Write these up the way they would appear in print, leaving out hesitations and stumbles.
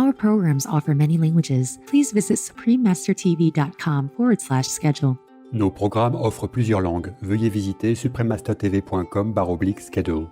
Our programs offer many languages. Please visit suprememastertv.com/schedule. Nos programmes offrent plusieurs langues. Veuillez visiter suprememastertv.com/schedule.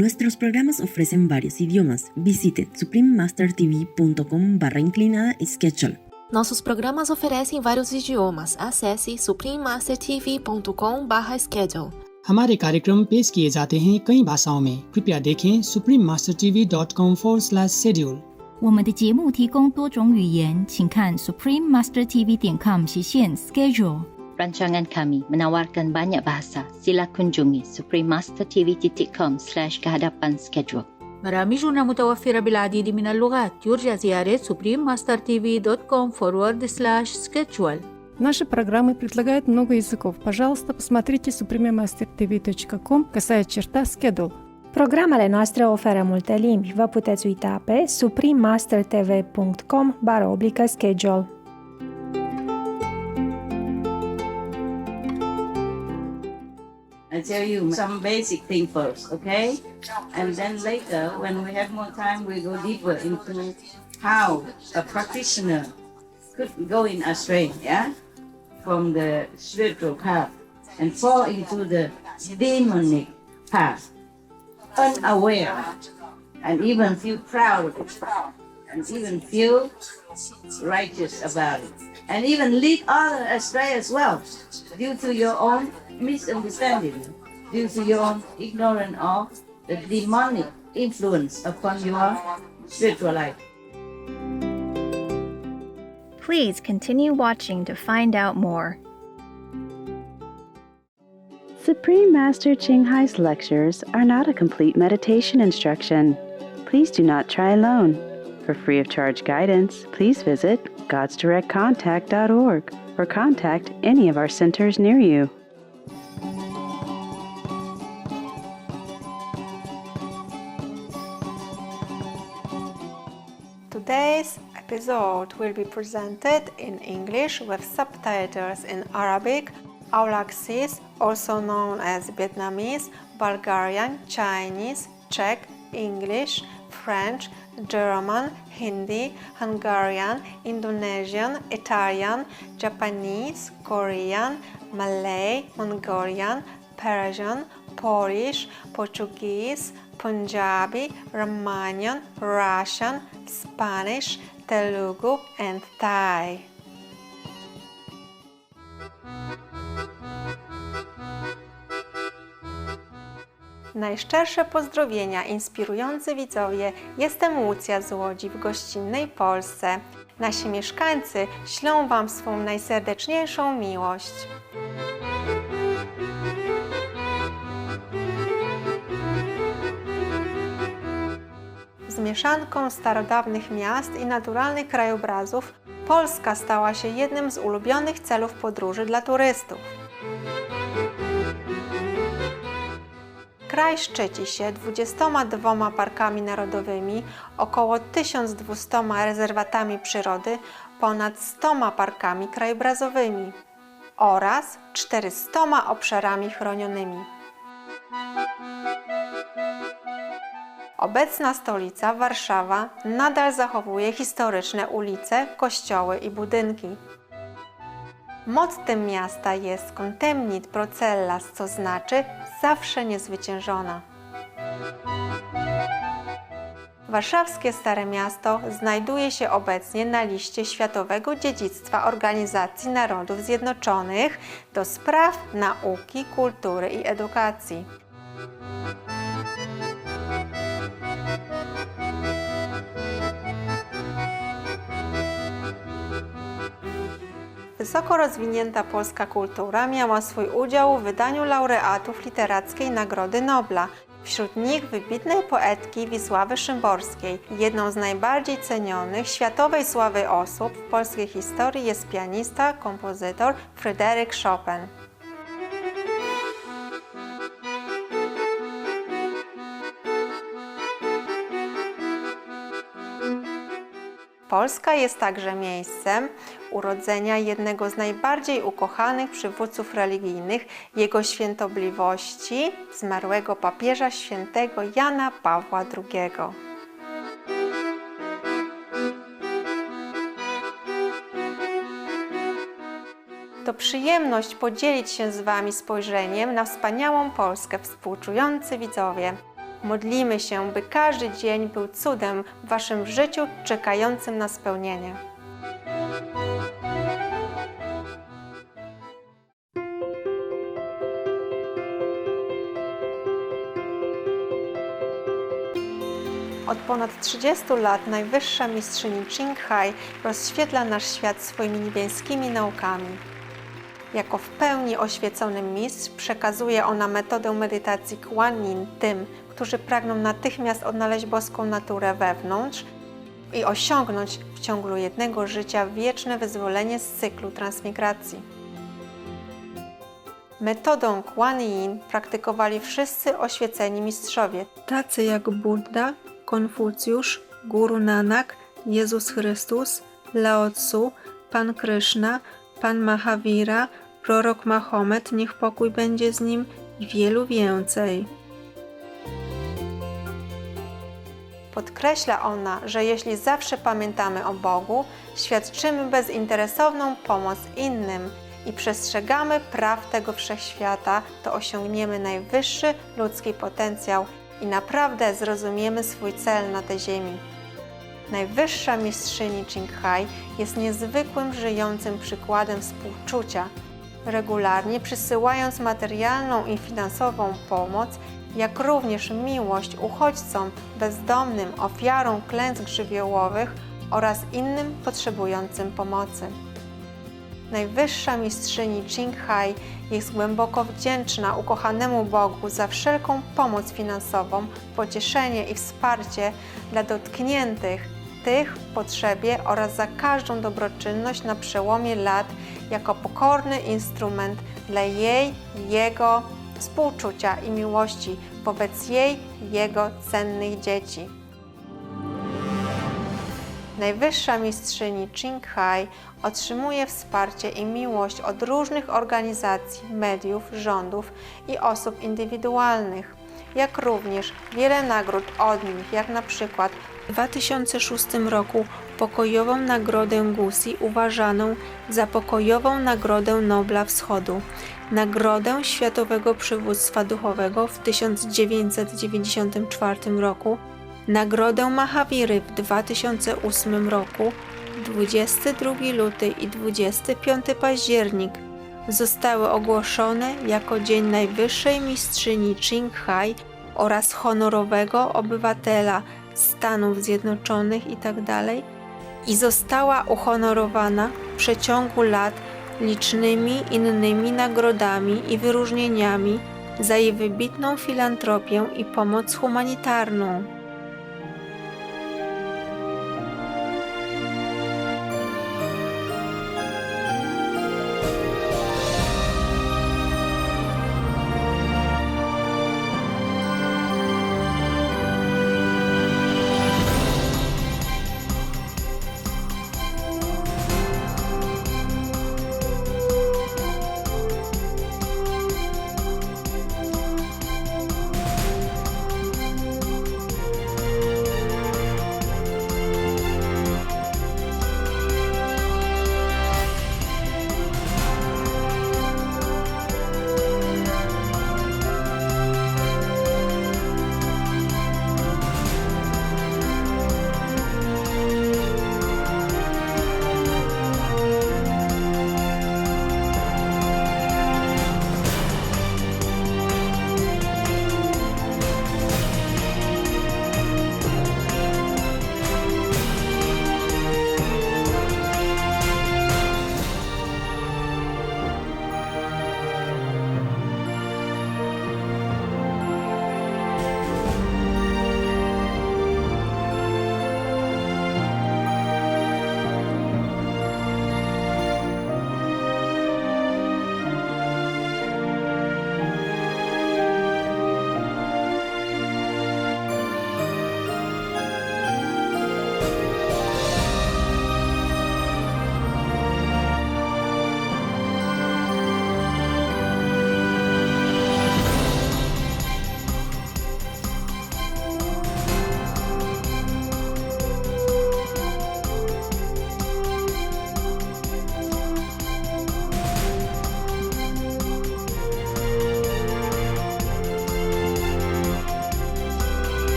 Nuestros programas ofrecen varios idiomas. Visite suprememastertv.com/schedule. Nossos programas oferecem vários idiomas. Acesse suprememastertv.com/schedule. हमारे कार्यक्रम पेश किए जाते हैं कई भाषाओं में। कृपया देखें suprememastertv.com/schedule。我们的节目提供多种语言，请看 suprememastertv.com/schedule。Rancangan kami menawarkan banyak bahasa. Sila kunjungi suprememastertv.com/kehadapan-schedule. برامجنا متوفرة بالعديد من اللغات. يرجى زيارة suprememastertv.com/schedule. Наши программы предлагают много языков. Пожалуйста, посмотрите suprememastertv.com/schedule. Programele noastre oferă multe limbi. Vă puteți uita pe suprememastertv.com/schedule. I tell you some basic thing first, okay? And then later, when we have more time, we go deeper into how a practitioner could go in astray, yeah? From the spiritual path and fall into the demonic path, unaware, and even feel proud, and even feel righteous about it, and even lead others astray as well, due to your own misunderstanding, due to your own ignorance of the demonic influence upon your spiritual life. Please continue watching to find out more. Supreme Master Ching Hai's lectures are not a complete meditation instruction. Please do not try alone. For free of charge guidance, please visit godsdirectcontact.org or contact any of our centers near you. Today's episode will be presented in English with subtitles in Arabic, Aulacese, also known as Vietnamese, Bulgarian, Chinese, Czech, English, French, German, Hindi, Hungarian, Indonesian, Italian, Japanese, Korean, Malay, Mongolian, Persian, Polish, Portuguese, Punjabi, Romanian, Russian, Spanish, Telugu, and Thai. Najszczersze pozdrowienia, inspirujący widzowie, jestem Łucja z Łodzi w gościnnej Polsce. Nasi mieszkańcy ślą Wam swą najserdeczniejszą miłość. Z mieszanką starodawnych miast i naturalnych krajobrazów Polska stała się jednym z ulubionych celów podróży dla turystów. Kraj szczyci się 22 parkami narodowymi, około 1200 rezerwatami przyrody, ponad 100 parkami krajobrazowymi oraz 400 obszarami chronionymi. Obecna stolica, Warszawa, nadal zachowuje historyczne ulice, kościoły i budynki. Mottem miasta jest contemnit procellas, co znaczy zawsze niezwyciężona. Warszawskie Stare Miasto znajduje się obecnie na liście Światowego Dziedzictwa Organizacji Narodów Zjednoczonych do spraw nauki, kultury i edukacji. Wysoko rozwinięta polska kultura miała swój udział w wydaniu laureatów Literackiej Nagrody Nobla, wśród nich wybitnej poetki Wisławy Szymborskiej. Jedną z najbardziej cenionych światowej sławy osób w polskiej historii jest pianista, kompozytor Fryderyk Chopin. Polska jest także miejscem urodzenia jednego z najbardziej ukochanych przywódców religijnych, jego świętobliwości, zmarłego papieża świętego Jana Pawła II. To przyjemność podzielić się z Wami spojrzeniem na wspaniałą Polskę, współczujący widzowie. Modlimy się, by każdy dzień był cudem w Waszym życiu czekającym na spełnienie. Od ponad 30 lat najwyższa mistrzyni Ching rozświetla nasz świat swoimi niebieskimi naukami. Jako w pełni oświecony mistrz przekazuje ona metodę medytacji Kuan-Yin tym, którzy pragną natychmiast odnaleźć boską naturę wewnątrz i osiągnąć w ciągu jednego życia wieczne wyzwolenie z cyklu transmigracji. Metodę Kuan-Yin praktykowali wszyscy oświeceni mistrzowie, tacy jak Buddha, Konfucjusz, Guru Nanak, Jezus Chrystus, Lao Tzu, Pan Kryszna, Pan Mahavira, prorok Mahomet, niech pokój będzie z nim i wielu więcej. Podkreśla ona, że jeśli zawsze pamiętamy o Bogu, świadczymy bezinteresowną pomoc innym i przestrzegamy praw tego wszechświata, to osiągniemy najwyższy ludzki potencjał i naprawdę zrozumiemy swój cel na tej ziemi. Najwyższa mistrzyni Ching jest niezwykłym żyjącym przykładem współczucia, regularnie przysyłając materialną i finansową pomoc, jak również miłość uchodźcom, bezdomnym, ofiarom klęsk żywiołowych oraz innym potrzebującym pomocy. Najwyższa mistrzyni Ching jest głęboko wdzięczna ukochanemu Bogu za wszelką pomoc finansową, pocieszenie i wsparcie dla dotkniętych tych w potrzebie oraz za każdą dobroczynność na przełomie lat jako pokorny instrument dla jej, jego współczucia i miłości wobec jej, jego cennych dzieci. Najwyższa mistrzyni Ching otrzymuje wsparcie i miłość od różnych organizacji, mediów, rządów i osób indywidualnych, jak również wiele nagród od nich, jak na przykład w 2006 roku pokojową Nagrodę Gusi uważaną za pokojową Nagrodę Nobla Wschodu, Nagrodę Światowego Przywództwa Duchowego w 1994 roku, Nagrodę Mahaviry w 2008 roku, 22 luty i 25 październik zostały ogłoszone jako Dzień Najwyższej Mistrzyni Ching oraz honorowego obywatela Stanów Zjednoczonych itd. i została uhonorowana w przeciągu lat licznymi innymi nagrodami i wyróżnieniami za jej wybitną filantropię i pomoc humanitarną.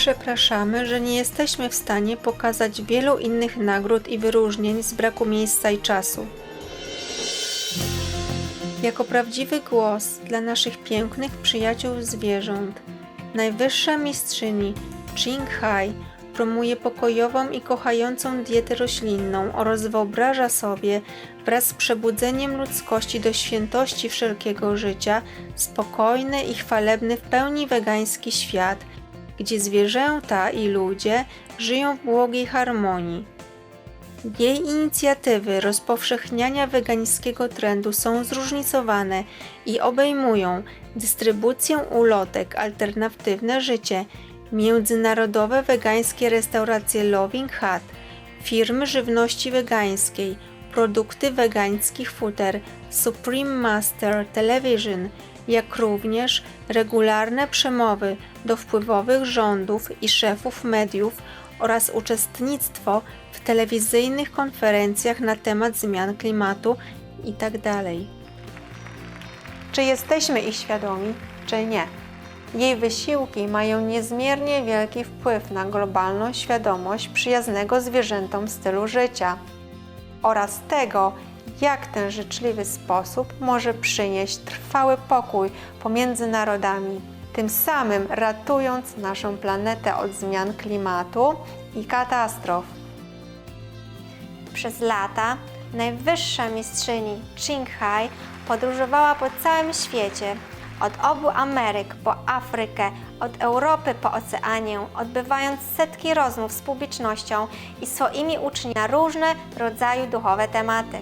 przepraszamy, że nie jesteśmy w stanie pokazać wielu innych nagród i wyróżnień z braku miejsca i czasu. Jako prawdziwy głos dla naszych pięknych przyjaciół zwierząt, najwyższa mistrzyni Ching promuje pokojową i kochającą dietę roślinną oraz wyobraża sobie wraz z przebudzeniem ludzkości do świętości wszelkiego życia spokojny i chwalebny w pełni wegański świat, gdzie zwierzęta i ludzie żyją w błogiej harmonii. Jej inicjatywy rozpowszechniania wegańskiego trendu są zróżnicowane i obejmują dystrybucję ulotek Alternatywne Życie, międzynarodowe wegańskie restauracje Loving Hut, firmy żywności wegańskiej, produkty wegańskich futer Supreme Master Television, jak również regularne przemowy do wpływowych rządów i szefów mediów oraz uczestnictwo w telewizyjnych konferencjach na temat zmian klimatu itd. Czy jesteśmy ich świadomi, czy nie? Jej wysiłki mają niezmiernie wielki wpływ na globalną świadomość przyjaznego zwierzętom stylu życia oraz tego, jak ten życzliwy sposób może przynieść trwały pokój pomiędzy narodami, tym samym ratując naszą planetę od zmian klimatu i katastrof. Przez lata najwyższa mistrzyni Ching podróżowała po całym świecie, od obu Ameryk po Afrykę, od Europy po Oceanię, odbywając setki rozmów z publicznością i swoimi uczniami na różne rodzaju duchowe tematy.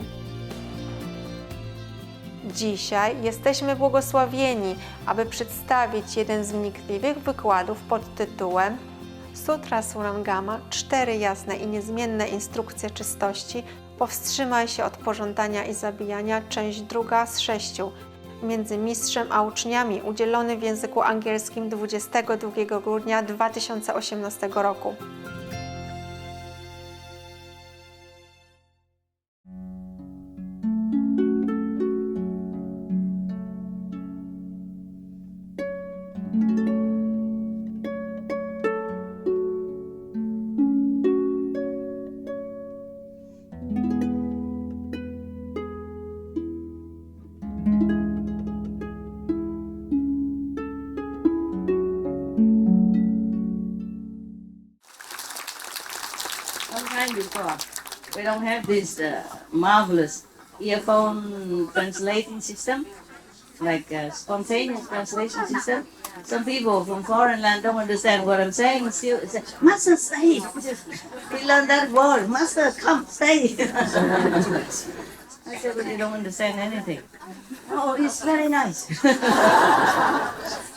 Dzisiaj jesteśmy błogosławieni, aby przedstawić jeden z wnikliwych wykładów pod tytułem Sutra Surangama, 4 jasne i niezmienne instrukcje czystości, powstrzymaj się od pożądania i zabijania, część 2 z 6, między mistrzem a uczniami, udzielony w języku angielskim 22 grudnia 2018 roku. Before. We don't have this marvelous earphone translating system, like spontaneous translation system. Some people from foreign land don't understand what I'm saying. Still say, "Master, stay." We learned that word. Master, come, stay. I said, but they don't understand anything. Oh, it's very nice.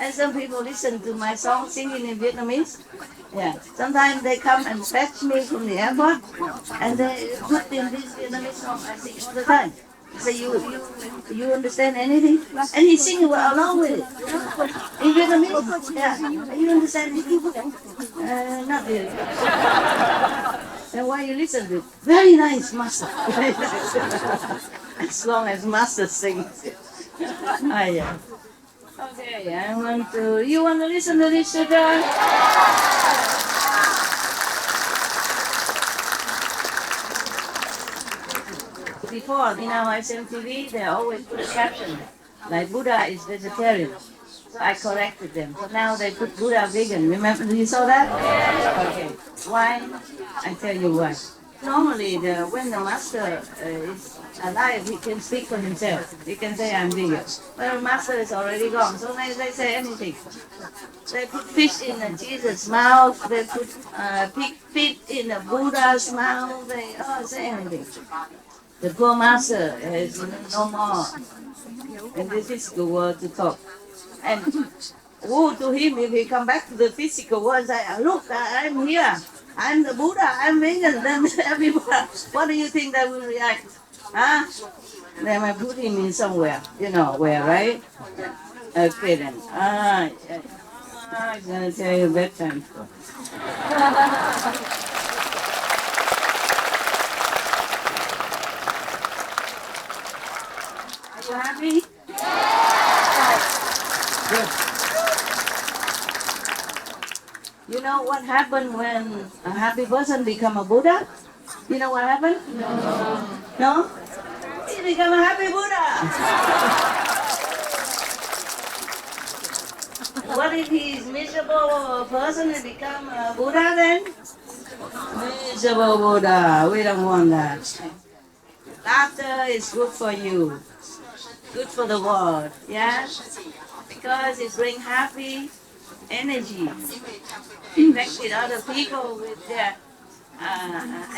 And some people listen to my song singing in Vietnamese. Yeah. Sometimes they come and fetch me from the airport, and they put in this Vietnamese song I sing all the time. Say, you understand anything? And he's singing along with it. In Vietnamese, yeah. You understand anything? Not really. And why you listen to it? Very nice, Master. As long as Master sings it. Yeah. Okay, you want to listen to this, Sutra? Before, in our SMTV, they always put a caption, like Buddha is vegetarian. So I corrected them. So now they put Buddha vegan. Remember, you saw that? Okay. Why? I tell you why. Normally, when the master is alive, he can speak for himself. He can say, I'm vegan. But the master is already gone, so they say anything. They put fish in Jesus' mouth. They put pig feet in the Buddha's mouth. They say anything. The poor master is no more in the physical world to talk. And woe to him if he come back to the physical world and say, look, I'm here. I'm the Buddha, I'm vegan. Then everybody, what do you think they will react? Huh? They might put him in somewhere, you know where, right? Okay then. I'm going to tell you bedtime story. Are you happy? Good. You know what happened when a happy person become a Buddha? You know what happened? No. No? He become a happy Buddha. What if he is miserable person and become a Buddha then? Miserable Buddha. We don't want that. Laughter is good for you. Good for the world. Yeah? Because it brings happy energy. Infected other people with their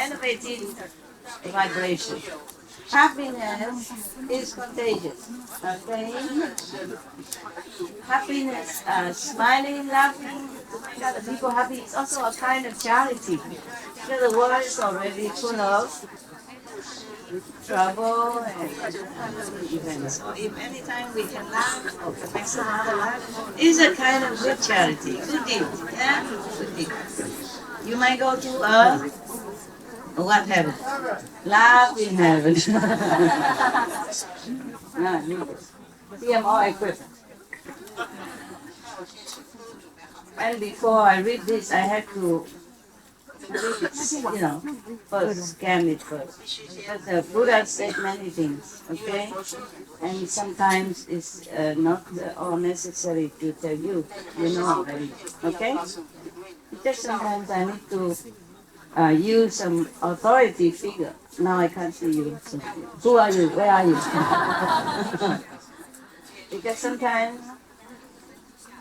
elevated vibration. Happiness is contagious. Okay? Happiness, smiling, laughing, to make other people happy is also a kind of charity. Because the world is already full of trouble and events. So if anytime we can laugh or make some other laugh, it's a kind of good charity, good deed. Yeah? Good deed. You might go to what heaven? Laugh in heaven. Here more equipment. And before I read this, I had to read it, first, scan it first. Because the Buddha said many things, okay? And sometimes it's not all necessary to tell you, you know already, okay? Because sometimes I need to use some authority figure. Now I can't see you. So, who are you? Where are you? Because sometimes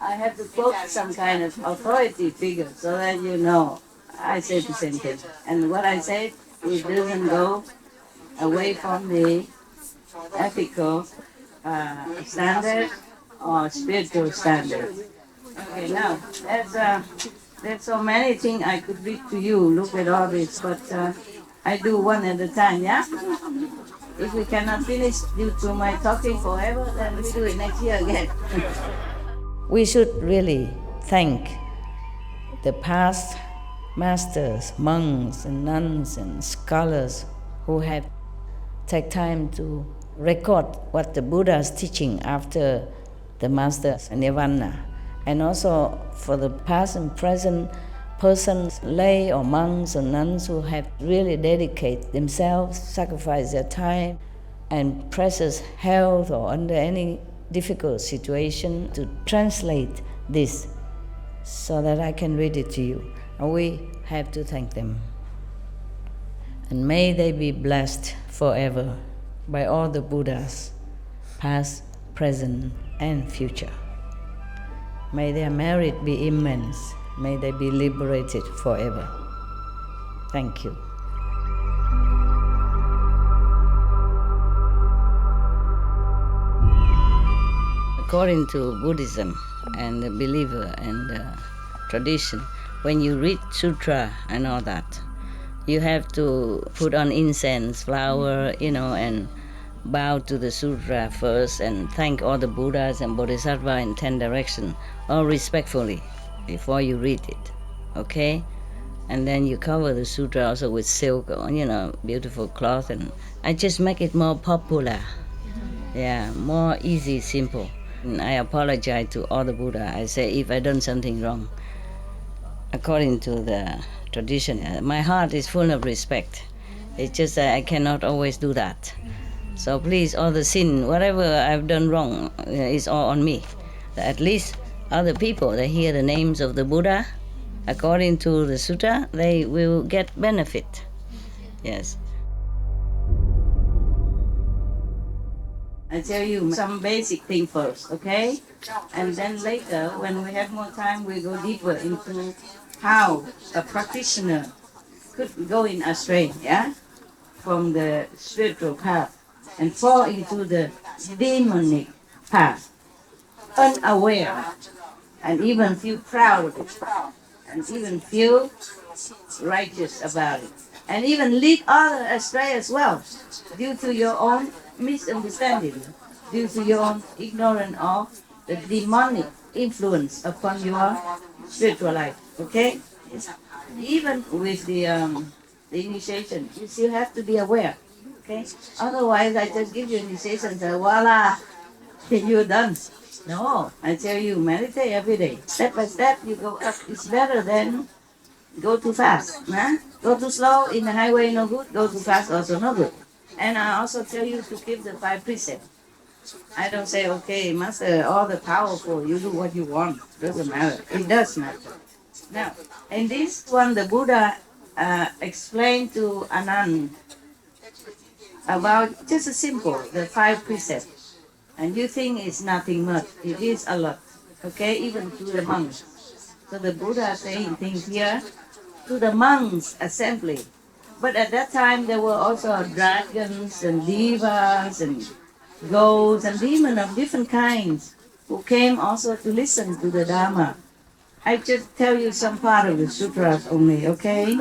I have to quote some kind of authority figure so that you know I said the same thing. And what I said, it doesn't go away from the ethical standard or spiritual standard. Okay, now, there's so many things I could read to you. Look at all this, but I do one at a time, yeah? If we cannot finish due to my talking forever, then we do it next year again. We should really thank the past masters, monks and nuns and scholars who have taken time to record what the Buddha is teaching after the master's nirvana. And also for the past and present persons, lay or monks or nuns who have really dedicated themselves, sacrificed their time and precious health or under any difficult situation to translate this so that I can read it to you. And we have to thank them. And may they be blessed forever by all the Buddhas, past, present, and future. May their merit be immense. May they be liberated forever. Thank you. According to Buddhism and the believer and the tradition, when you read Sutra and all that, you have to put on incense, flower, and bow to the Sutra first and thank all the Buddhas and Bodhisattvas in 10 directions, all respectfully, before you read it, okay? And then you cover the Sutra also with silk or, beautiful cloth, and I just make it more popular. Yeah, more easy, simple. And I apologize to all the Buddha. I say if I done something wrong, according to the tradition, my heart is full of respect. It's just that I cannot always do that. So please, all the sin, whatever I've done wrong, is all on me. At least other people, they hear the names of the Buddha, according to the Sutra, they will get benefit. Yes. I tell you some basic thing first, okay? And then later, when we have more time, we go deeper into how a practitioner could go in astray, yeah? From the spiritual path and fall into the demonic path, unaware, and even feel proud of it, and even feel righteous about it, and even lead others astray as well, due to your own misunderstanding, due to your own ignorance of the demonic influence upon your spiritual life, okay? Even with the initiation, you still have to be aware, okay? Otherwise, I just give you initiation and say, voila, you're done. No, I tell you, meditate every day. Step by step, you go up. It's better than go too fast. Nah? Go too slow in the highway, no good. Go too fast, also no good. And I also tell you to keep the 5 precepts. I don't say, okay, master, all the powerful, you do what you want. Doesn't matter. It does matter. Now, in this one, the Buddha explained to Anand about just a simple, the 5 precepts. And you think it's nothing much. It is a lot. Okay, even to the monks. So the Buddha saying things here to the monks assembly. But at that time, there were also dragons and devas and ghosts and demons of different kinds who came also to listen to the Dharma. I just tell you some part of the sutras only, okay?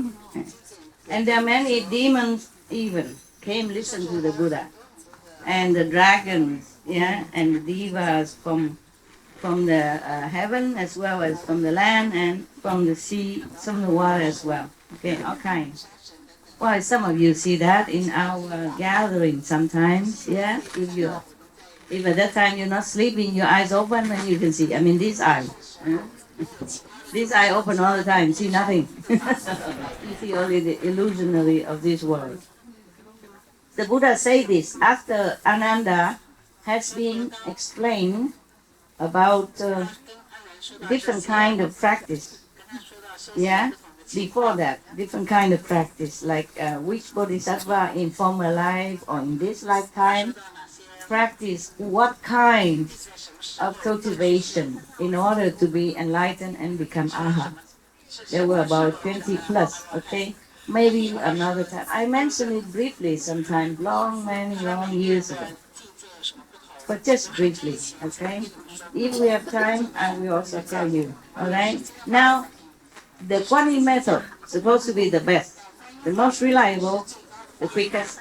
And there are many demons even came listen to the Buddha. And the dragons, yeah, and the devas from the heaven as well as from the land and from the sea, from the water as well. Okay, all kinds. Well, some of you see that in our gathering sometimes, yeah? If at that time you're not sleeping, your eyes open, then you can see. I mean, this eye. This eye open all the time, see nothing. You see only the illusionary of this world. The Buddha say this after Ananda has been explained about different kind of practice. Yeah? Before that, different kind of practice, like which bodhisattva in former life or in this lifetime practice what kind of cultivation in order to be enlightened and become arhat. There were about 20 plus, okay? Maybe another time. I mentioned it briefly sometimes, many long years ago. But just briefly, okay? If we have time, I will also tell you, all right? Now, the Kuan method is supposed to be the best, the most reliable, the quickest,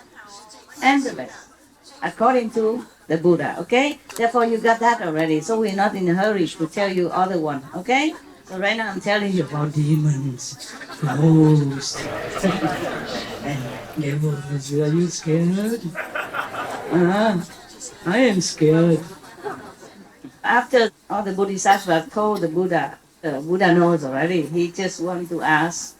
and the best, according to the Buddha, okay? Therefore, you got that already, so we're not in a hurry to tell you other one, okay? So right now I'm telling you about demons, ghosts, and devils. Are you scared? I am scared. After all the Bodhisattvas told the Buddha, Buddha knows already, he just wants to ask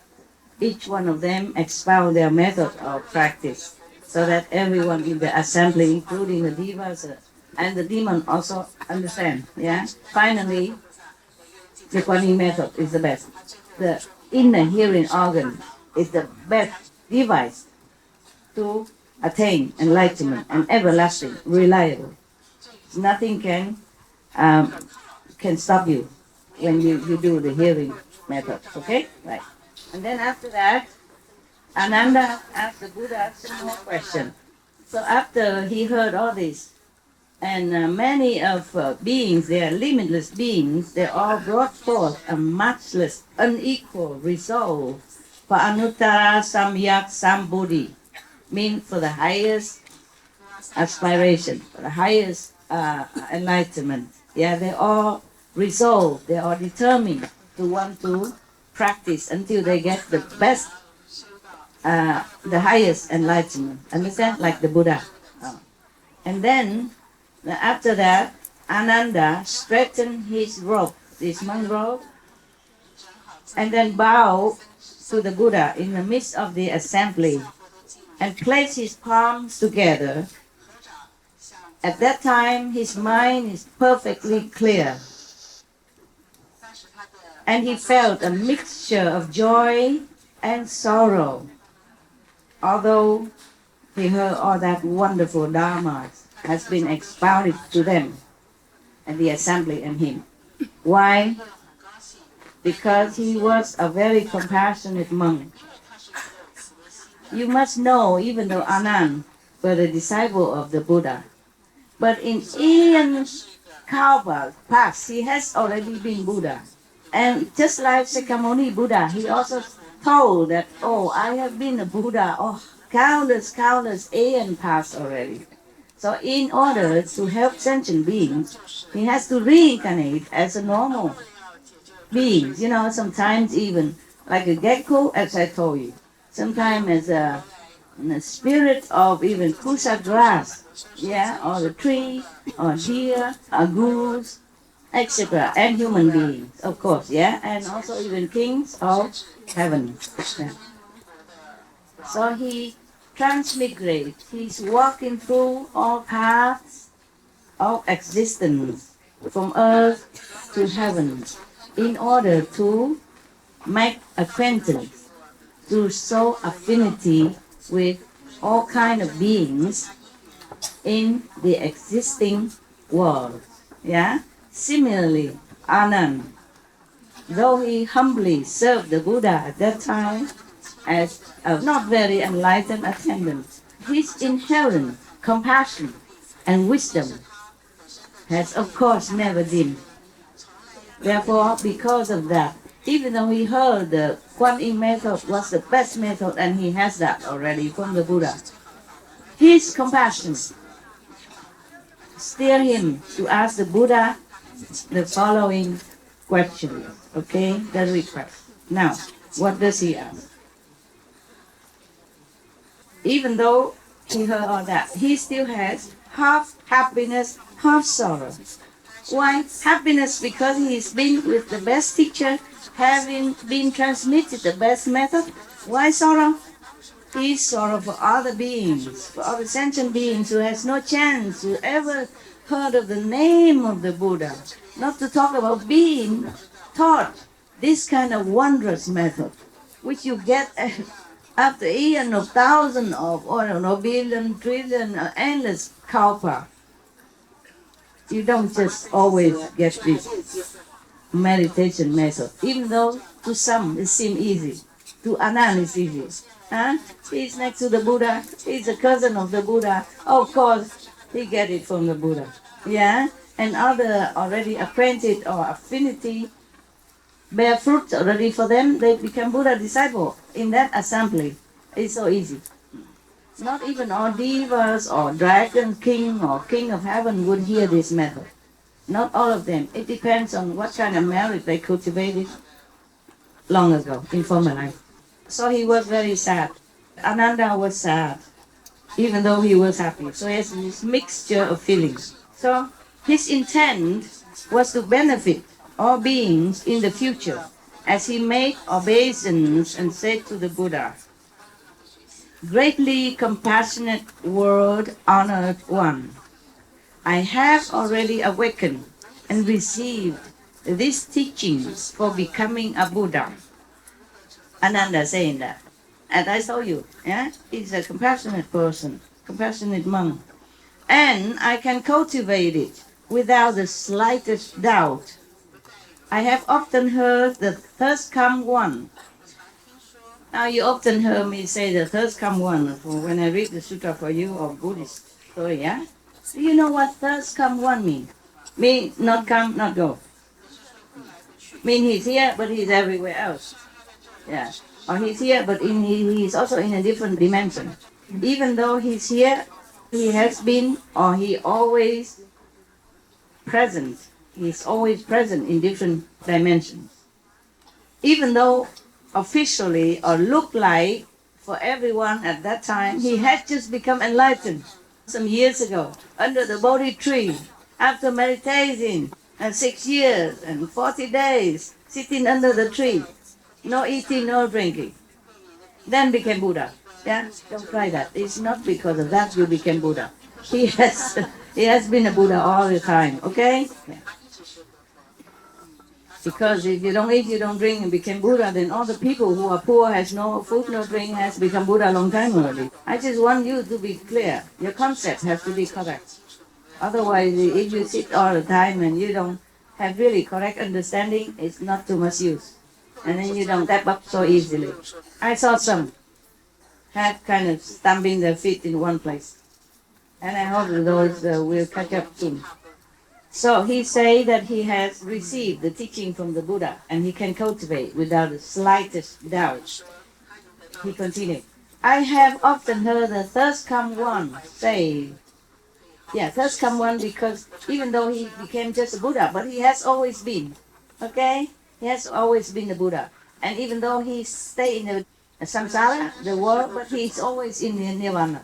each one of them expound their method of practice so that everyone in the assembly, including the devas and the demon, also understand. Yeah. Finally, the Kuan method is the best. The inner hearing organ is the best device to attain enlightenment and everlasting, reliable. Nothing can stop you when you do the hearing method. Okay? Right. And then after that, Ananda asked the Buddha some more questions. So after he heard all this, and many of beings, they are limitless beings, they all brought forth a matchless, unequal resolve for Anuttara Samyak Sambuddhi, means for the highest aspiration, for the highest enlightenment. Yeah, they all resolve, they are determined to want to practice until they get the best, the highest enlightenment. Understand? Like the Buddha. And then, after that, Ananda straightened his robe, this monk robe, and then bowed to the Buddha in the midst of the assembly and placed his palms together. At that time, his mind is perfectly clear. And he felt a mixture of joy and sorrow. Although he heard all that wonderful Dharma has been expounded to them and the assembly and him. Why? Because he was a very compassionate monk. You must know, even though Anand was a disciple of the Buddha, but in Ian Kalpa past, he has already been Buddha. And just like Sakyamuni Buddha, he also told that, oh, I have been a Buddha, oh, countless aeon past already. So in order to help sentient beings, he has to reincarnate as a normal being. You know, sometimes even like a gecko, as I told you. Sometimes as a spirit of even kusa grass, yeah, or a tree, or deer, a goose, etc. And human beings, of course, yeah, and also even kings of heaven. Yeah. So he transmigrates, he's walking through all paths of existence from earth to heaven in order to make acquaintance, to show affinity with all kind of beings in the existing world. Yeah? Similarly, Anand, though he humbly served the Buddha at that time as a not very enlightened attendant, his inherent compassion and wisdom has of course never dimmed. Therefore, because of that, even though he heard the Kuan Yin method was the best method and he has that already from the Buddha, his compassion steer him to ask the Buddha the following question. Okay, the request. Now, what does he ask? Even though he heard all that, he still has half happiness, half sorrow. Why? Happiness because he's been with the best teacher, having been transmitted the best method. Why sorrow? He's sorrow for other beings, for other sentient beings who has no chance to ever heard of the name of the Buddha. Not to talk about being taught this kind of wondrous method, which you get after eon of thousand of, or I don't know, billion, trillion, endless kalpa. You don't just always get this meditation method, even though to some it seems easy. To Anand it's easy. Huh? He's next to the Buddha, he's a cousin of the Buddha. Of course, he get it from the Buddha. Yeah? And other already acquainted or affinity bear fruits already for them, they become Buddha disciple in that assembly. It's so easy. Not even all devas or dragon king or king of heaven would hear this method. Not all of them. It depends on what kind of merit they cultivated long ago in former life. So he was very sad. Ananda was sad, even though he was happy. So he has this mixture of feelings. So his intent was to benefit all beings in the future as he made obeisance and said to the Buddha, "Greatly compassionate world honored one, I have already awakened and received these teachings for becoming a Buddha." Ananda saying that. And I told you, yeah, he's a compassionate person, compassionate monk. And I can cultivate it without the slightest doubt. I have often heard the thirst come one. Now you often hear me say the thirst come one when I read the Sutra for you or Buddhist story, yeah? Do you know what thirst come one means? Mean not come, not go. Mean he's here, but he's everywhere else. Yeah. Or he's here, but he's also in a different dimension. Even though he's here, he has been, or he always present. He's always present in different dimensions. Even though officially or look like for everyone at that time, he had just become enlightened some years ago under the Bodhi tree after meditating and 6 years and 40 days sitting under the tree, no eating, no drinking, then became Buddha. Yeah, don't try that. It's not because of that you became Buddha. He has been a Buddha all the time. Okay. Yeah. Because if you don't eat, you don't drink, and became Buddha, then all the people who are poor, has no food, no drink, has become Buddha a long time already. I just want you to be clear. Your concept has to be correct. Otherwise, if you sit all the time and you don't have really correct understanding, it's not too much use. And then you don't tap up so easily. I saw some have kind of stamping their feet in one place. And I hope those will catch up soon. So he say that he has received the teaching from the Buddha and he can cultivate without the slightest doubt. He continued, I have often heard the thirst come one say, yeah, thirst come one because even though he became just a Buddha, but he has always been, okay? He has always been a Buddha. And even though he stay in the samsara, the world, but he's always in the nirvana.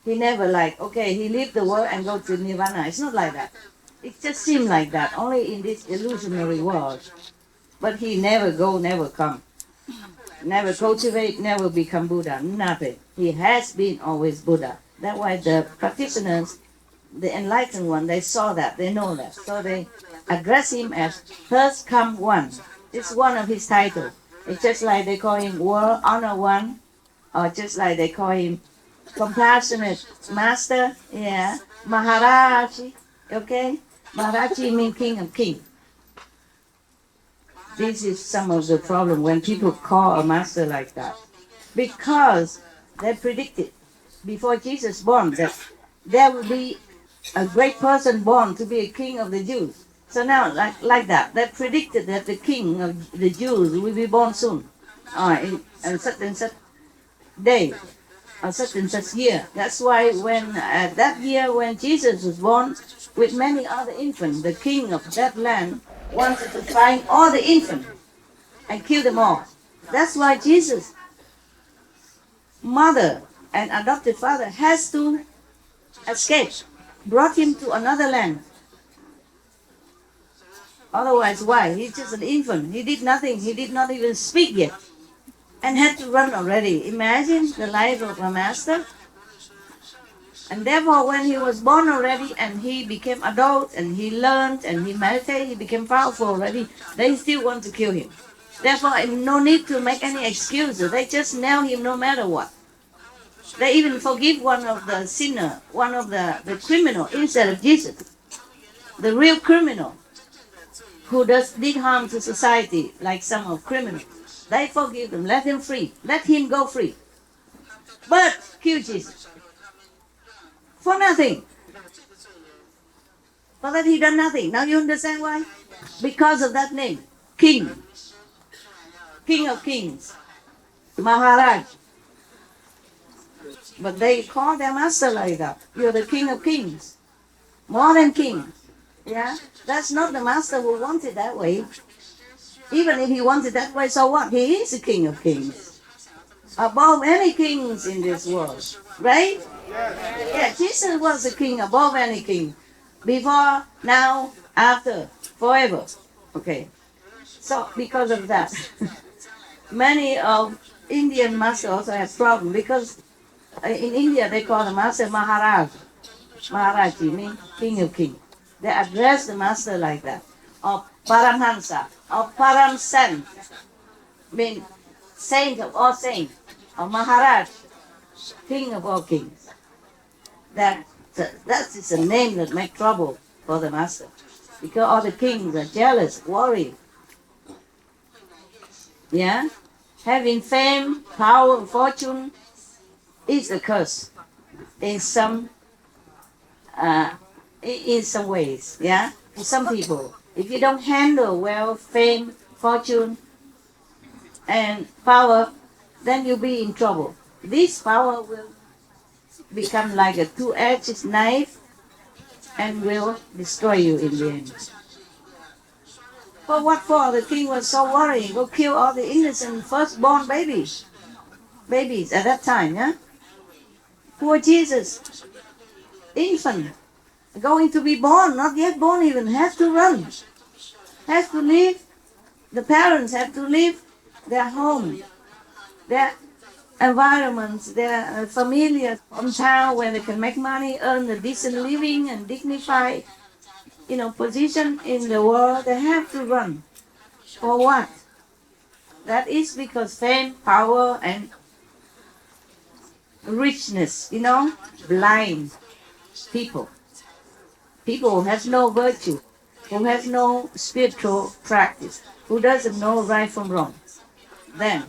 He never like, okay, he leave the world and go to nirvana. It's not like that. It just seemed like that, only in this illusionary world. But he never go, never come. Never cultivate, never become Buddha, nothing. He has been always Buddha. That's why the practitioners, the enlightened one, they saw that, they know that. So they address him as First Come One. It's one of his titles. It's just like they call him World Honor One, or just like they call him Compassionate Master, yeah, Maharaji, okay? Maharaji means King of Kings. This is some of the problem when people call a master like that. Because they predicted before Jesus born that there will be a great person born to be a king of the Jews. So now, like that, they predicted that the king of the Jews will be born soon, in such and such day, or such and such year. That's why when that year when Jesus was born, with many other infants, the king of that land wanted to find all the infants and kill them all. That's why Jesus' mother and adopted father has to escape, brought him to another land. Otherwise, why? He's just an infant. He did nothing. He did not even speak yet and had to run already. Imagine the life of a master. And therefore, when he was born already and he became adult and he learned and he meditated, he became powerful already, they still want to kill him. Therefore, no need to make any excuses. They just nail him no matter what. They even forgive one of the sinner, one of the criminal instead of Jesus. The real criminal who did harm to society, like some of criminals. They forgive them, let him free, let him go free. But kill Jesus. For nothing. For that he done nothing. Now you understand why? Because of that name, King. King of Kings. Maharaj. But they call their master like that. You're the King of Kings. More than king. Yeah? That's not the master who wants it that way. Even if he wants it that way, so what? He is the King of Kings. Above any kings in this world. Right? Yeah, Jesus was the king above any king. Before, now, after, forever. Okay. So, because of that, many of Indian masters also have problem because in India they call the master Maharaj. Maharaji means king of kings. They address the master like that. Or Paramhansa, or Param Sant, mean saint of all saints. Or Maharaj, king of all kings. That is a name that makes trouble for the master. Because all the kings are jealous, worried. Yeah? Having fame, power, fortune is a curse in some ways. Yeah? For some people. If you don't handle well fame, fortune, and power, then you'll be in trouble. This power will become like a two-edged knife and will destroy you in the end. For what for? The king was so worried. Go kill all the innocent firstborn babies. Babies at that time, yeah? Poor Jesus. Infant. Going to be born, not yet born even, has to run. Has to leave. The parents have to leave their home, their environments, their familiar hometown where they can make money, earn a decent living and dignified, position in the world. They have to run. For what? That is because fame, power, and richness, blind people. People who have no virtue, who have no spiritual practice, who doesn't know right from wrong. Then,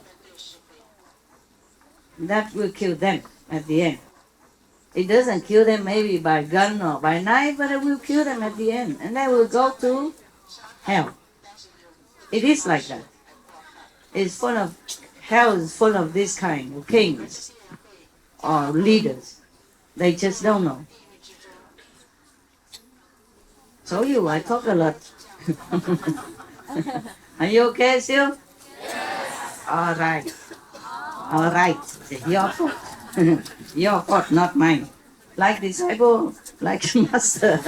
that will kill them at the end. It doesn't kill them maybe by gun or by knife, but it will kill them at the end. And they will go to hell. It is like that. Hell is full of this kind of kings or leaders. They just don't know. So I talk a lot. Are you okay still? Yes. All right. All right. Your fault. Your fault, not mine. Like disciple, like master.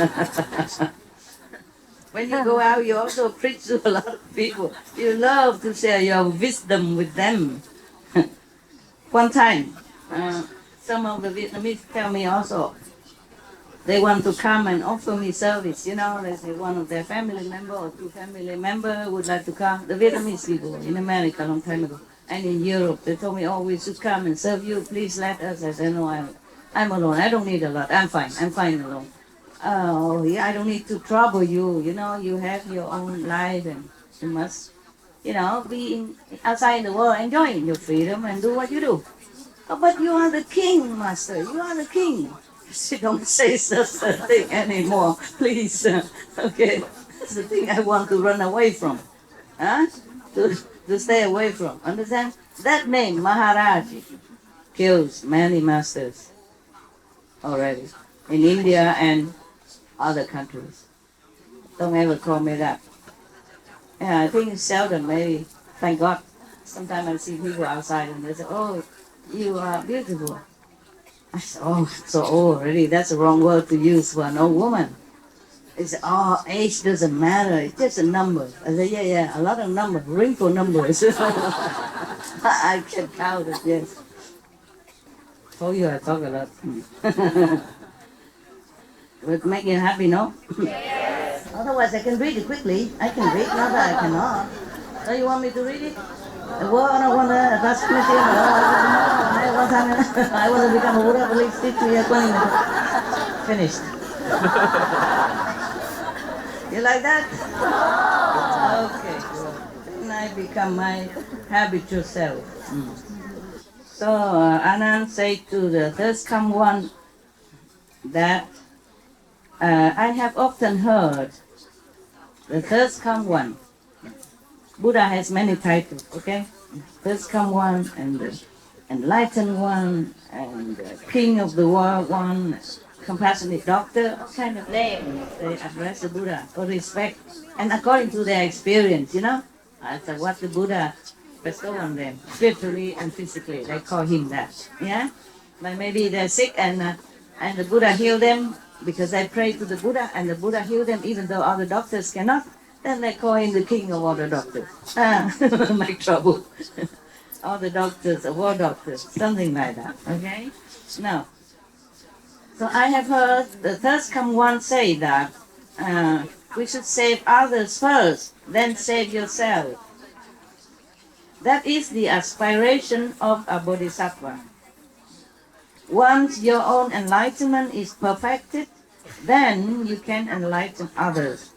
When you go out, you also preach to a lot of people. You love to share your wisdom with them. One time, some of the Vietnamese tell me also, they want to come and offer me service. You know, they say one of their family member or two family member would like to come. The Vietnamese people in America a long time ago and in Europe, they told me, oh, we should come and serve you. Please let us. I said, no, I'm alone. I don't need a lot. I'm fine alone. Oh, yeah, I don't need to trouble you. You know, you have your own life and you must, you know, be outside in the world, enjoying your freedom and do what you do. Oh, but you are the king, master. You are the king. She don't say such a thing anymore, please. Okay, that's the thing I want to run away from. Huh? To stay away from. Understand? That name, Maharaj, kills many masters already in India and other countries. Don't ever call me that. Yeah, I think it's seldom, maybe. Thank God. Sometimes I see people outside and they say, oh, you are beautiful. I said, oh, so old already. That's the wrong word to use for an old woman. They say, oh, age doesn't matter. It's just a number. I said, yeah, a lot of numbers, wrinkle numbers. I can count it, yes. Told you I talk a lot. Would make you happy, no? Yes. Otherwise, I can read it quickly. I can read, not that I cannot. So you want me to read it? Well, I don't want to ask me I want to become a Buddha, please teach me a 20 minutes. Finished. You like that? Okay, good. Then I become my habitual self. So Anand said to the thirst come one that I have often heard the thirst come one. Buddha has many titles, okay? Thirst come one, and the enlightened one, and the king of the world one, compassionate doctor, all kind of names they address the Buddha for respect and according to their experience, you know? That's what the Buddha bestowed on them, spiritually and physically. They call him that, yeah? But maybe they're sick and the Buddha healed them because they prayed to the Buddha and the Buddha healed them even though other doctors cannot. Then they call him the king of all the doctors. Make trouble. All the doctors, the war doctors, something like that, okay? Now, so I have heard the thirst come one say that we should save others first, then save yourself. That is the aspiration of a bodhisattva. Once your own enlightenment is perfected, then you can enlighten others.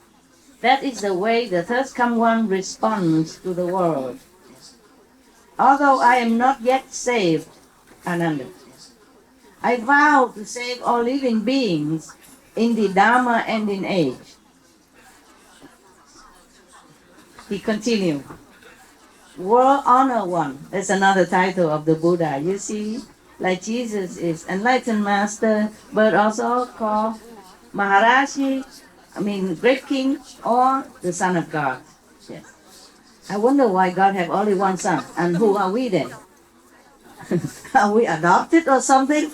That is the way the thirst come one responds to the world. Although I am not yet saved, Ananda, I vow to save all living beings in the Dharma and in age. He continued, World Honor One. That's another title of the Buddha. You see, like Jesus is enlightened master, but also called Maharaji, great king, or the son of God. Yes. I wonder why God have only one son, and who are we then? Are we adopted or something?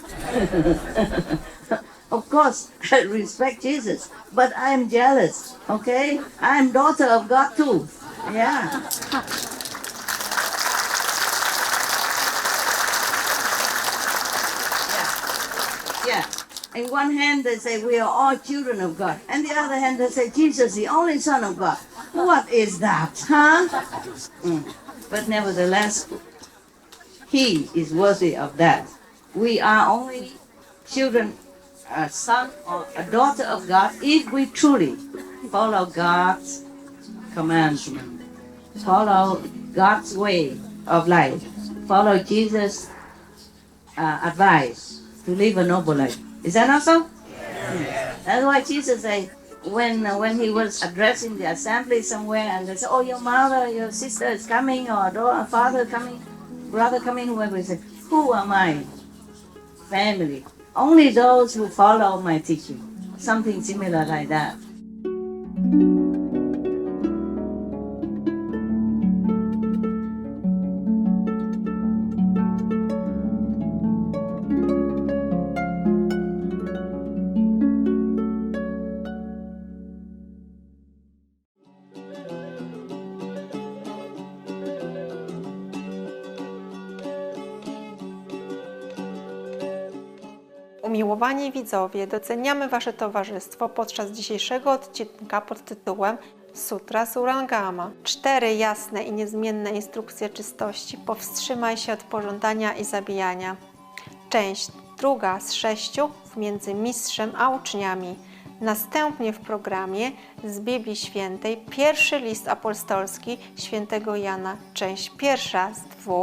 Of course, I respect Jesus, but I am jealous, okay? I am daughter of God too. Yeah. Yeah. In one hand they say we are all children of God, and the other hand they say Jesus the only Son of God. What is that, huh? But nevertheless, He is worthy of that. We are only children, a son or a daughter of God if we truly follow God's commandment, follow God's way of life, follow Jesus' advice to live a noble life. Is that not so? Yes. That's why Jesus said, when he was addressing the assembly somewhere and they said, oh, your mother, your sister is coming, or father coming, brother coming, whoever, he said, who are my family? Only those who follow my teaching. Something similar like that. Umiłowani widzowie, doceniamy Wasze towarzystwo podczas dzisiejszego odcinka pod tytułem Sutra Surangama. 4 jasne i niezmienne instrukcje czystości. Powstrzymaj się od pożądania i zabijania. Część 2 z 6 między mistrzem a uczniami. Następnie w programie z Biblii Świętej pierwszy list apostolski świętego Jana, część 1 z 2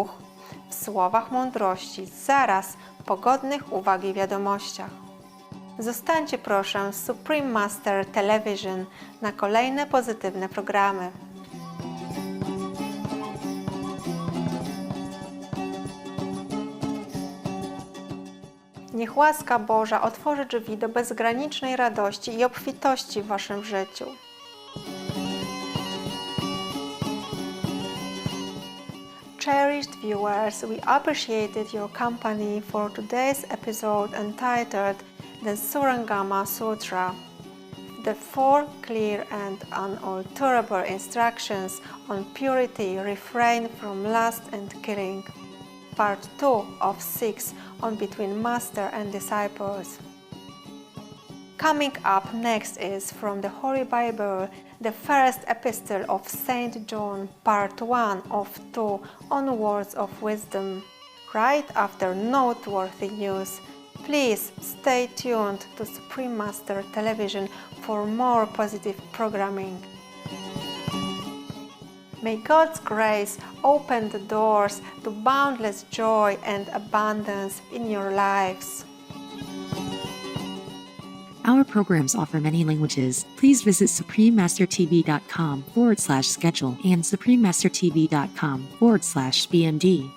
w słowach mądrości, zaraz po godnych uwagi wiadomościach. Zostańcie proszę z Supreme Master Television na kolejne pozytywne programy. Niech łaska Boża otworzy drzwi do bezgranicznej radości i obfitości w Waszym życiu. Cherished viewers, we appreciated your company for today's episode entitled The Surangama Sutra. The 4 clear and unalterable instructions on purity, refrain from lust and killing. Part 2 of 6 on between Master and Disciples. Coming up next is from the Holy Bible, the first epistle of Saint John, part 1 of 2 on words of wisdom. Right after noteworthy news. Please stay tuned to Supreme Master Television for more positive programming. May God's grace open the doors to boundless joy and abundance in your lives. Our programs offer many languages. Please visit suprememastertv.com/schedule and suprememastertv.com/BMD.